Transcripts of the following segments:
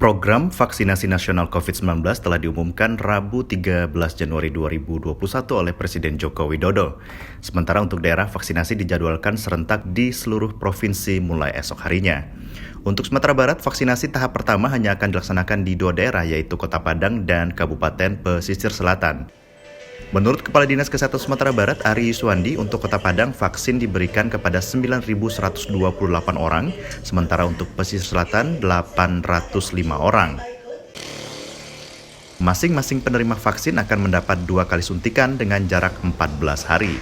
Program vaksinasi nasional COVID-19 telah diumumkan Rabu 13 Januari 2021 oleh Presiden Joko Widodo. Sementara untuk daerah, vaksinasi dijadwalkan serentak di seluruh provinsi mulai esok harinya. Untuk Sumatera Barat, vaksinasi tahap pertama hanya akan dilaksanakan di 2 daerah, yaitu Kota Padang dan Kabupaten Pesisir Selatan. Menurut Kepala Dinas Kesehatan Sumatera Barat, Ari Yuswandi, untuk Kota Padang, vaksin diberikan kepada 9.128 orang, sementara untuk Pesisir Selatan, 805 orang. Masing-masing penerima vaksin akan mendapat 2 kali suntikan dengan jarak 14 hari.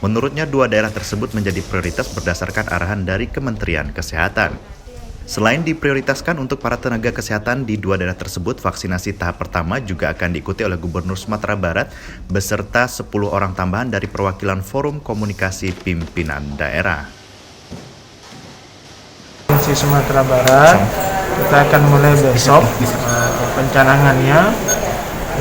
Menurutnya, 2 daerah tersebut menjadi prioritas berdasarkan arahan dari Kementerian Kesehatan. Selain diprioritaskan untuk para tenaga kesehatan di 2 daerah tersebut, vaksinasi tahap pertama juga akan diikuti oleh Gubernur Sumatera Barat beserta 10 orang tambahan dari perwakilan Forum Komunikasi Pimpinan Daerah. Provinsi Sumatera Barat, kita akan mulai besok pencanangannya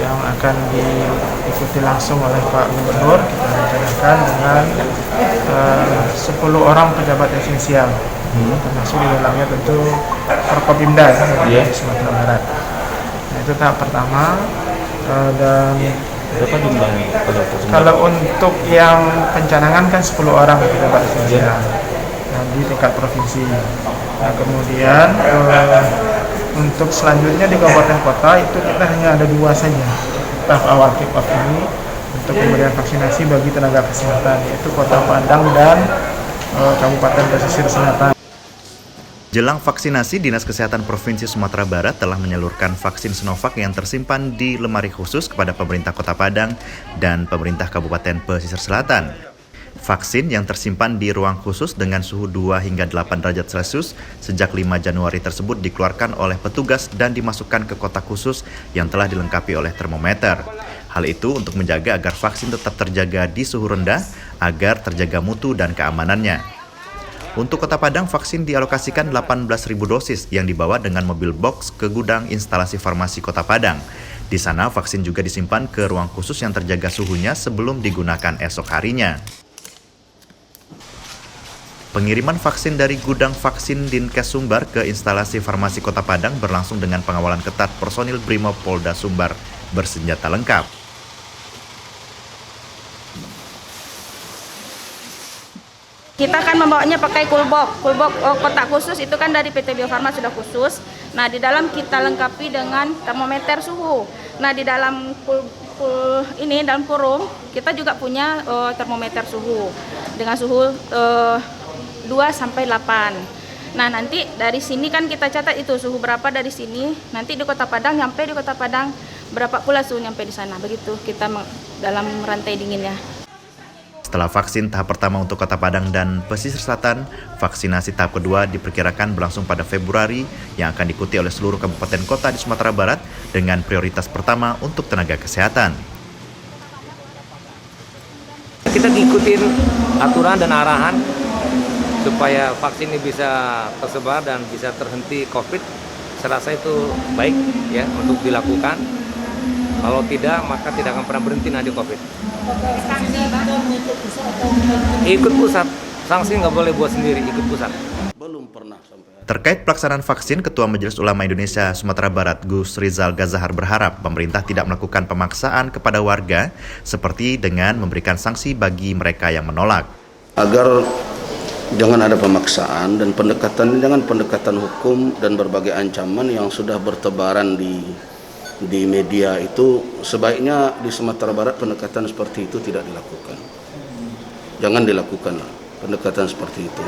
yang akan diikuti langsung oleh Pak Gubernur. Kita rencanakan dengan 10 orang pejabat esensial. Termasuk di dalamnya tentu Forkopimda di Sumatera Barat. Nah, itu tahap pertama. Dan berapa jumlahnya? kalau untuk yang pencanangan kan 10 orang pejabat esensial di tingkat provinsi. Nah, kemudian untuk selanjutnya di kabupaten kota itu kita hanya ada 2 saja tahap awal kick off ini untuk pemberian vaksinasi bagi tenaga kesehatan, yaitu Kota Padang dan Kabupaten Pesisir Selatan. Jelang vaksinasi, Dinas Kesehatan Provinsi Sumatera Barat telah menyalurkan vaksin Sinovac yang tersimpan di lemari khusus kepada pemerintah Kota Padang dan pemerintah Kabupaten Pesisir Selatan. Vaksin yang tersimpan di ruang khusus dengan suhu 2 hingga 8 derajat Celcius sejak 5 Januari tersebut dikeluarkan oleh petugas dan dimasukkan ke kotak khusus yang telah dilengkapi oleh termometer. Hal itu untuk menjaga agar vaksin tetap terjaga di suhu rendah agar terjaga mutu dan keamanannya. Untuk Kota Padang, vaksin dialokasikan 18.000 dosis yang dibawa dengan mobil box ke gudang instalasi farmasi Kota Padang. Di sana, vaksin juga disimpan ke ruang khusus yang terjaga suhunya sebelum digunakan esok harinya. Pengiriman vaksin dari gudang vaksin Dinkes Sumbar ke instalasi farmasi Kota Padang berlangsung dengan pengawalan ketat personil Brimob Polda Sumbar bersenjata lengkap. Kita kan membawanya pakai kulbox kotak khusus itu kan dari PT Bio Farma sudah khusus. Nah, di dalam kita lengkapi dengan termometer suhu. Nah, di dalam dalam kurung kita juga punya termometer suhu dengan suhu 2 sampai 8. Nah, nanti dari sini kan kita catat itu suhu berapa dari sini. Nanti di Kota Padang nyampe di Kota Padang berapa pula suhu nyampe di sana. Begitu kita dalam rantai dinginnya. Setelah vaksin tahap pertama untuk Kota Padang dan Pesisir Selatan, vaksinasi tahap kedua diperkirakan berlangsung pada Februari yang akan diikuti oleh seluruh kabupaten kota di Sumatera Barat dengan prioritas pertama untuk tenaga kesehatan. Kita ngikutin aturan dan arahan supaya vaksin ini bisa tersebar dan bisa terhenti COVID. Saya rasa itu baik ya untuk dilakukan. Kalau tidak, maka tidak akan pernah berhenti nanti COVID. Ikut pusat, sanksi nggak boleh buat sendiri, ikut pusat. Belum pernah sampai. Terkait pelaksanaan vaksin, Ketua Majelis Ulama Indonesia Sumatera Barat Gus Rizal Gazahar berharap pemerintah tidak melakukan pemaksaan kepada warga seperti dengan memberikan sanksi bagi mereka yang menolak. Agar jangan ada pemaksaan dan jangan pendekatan hukum dan berbagai ancaman yang sudah bertebaran di media itu, sebaiknya di Sumatera Barat pendekatan seperti itu tidak dilakukan. Jangan dilakukan pendekatan seperti itu.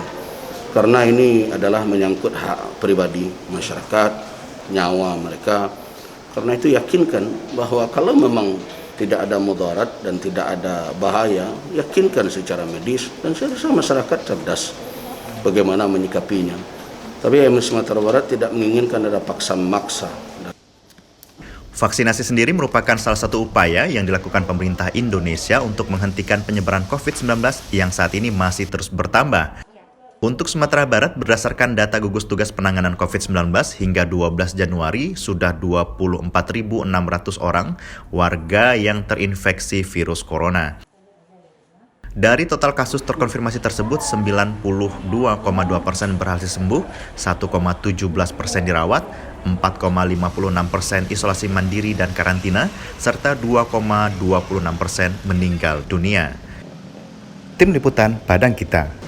Karena ini adalah menyangkut hak pribadi masyarakat, nyawa mereka. Karena itu yakinkan bahwa kalau memang tidak ada mudarat dan tidak ada bahaya, yakinkan secara medis dan saya rasa masyarakat cerdas bagaimana menyikapinya. Tapi Sumatera Barat tidak menginginkan ada paksa-maksa. Vaksinasi sendiri merupakan salah satu upaya yang dilakukan pemerintah Indonesia untuk menghentikan penyebaran COVID-19 yang saat ini masih terus bertambah. Untuk Sumatera Barat, berdasarkan data gugus tugas penanganan COVID-19 hingga 12 Januari, sudah 24.600 orang warga yang terinfeksi virus corona. Dari total kasus terkonfirmasi tersebut, 92,2% berhasil sembuh, 1,17% dirawat, 4,56% isolasi mandiri dan karantina, serta 2,26% meninggal dunia. Tim Liputan Padang Kita.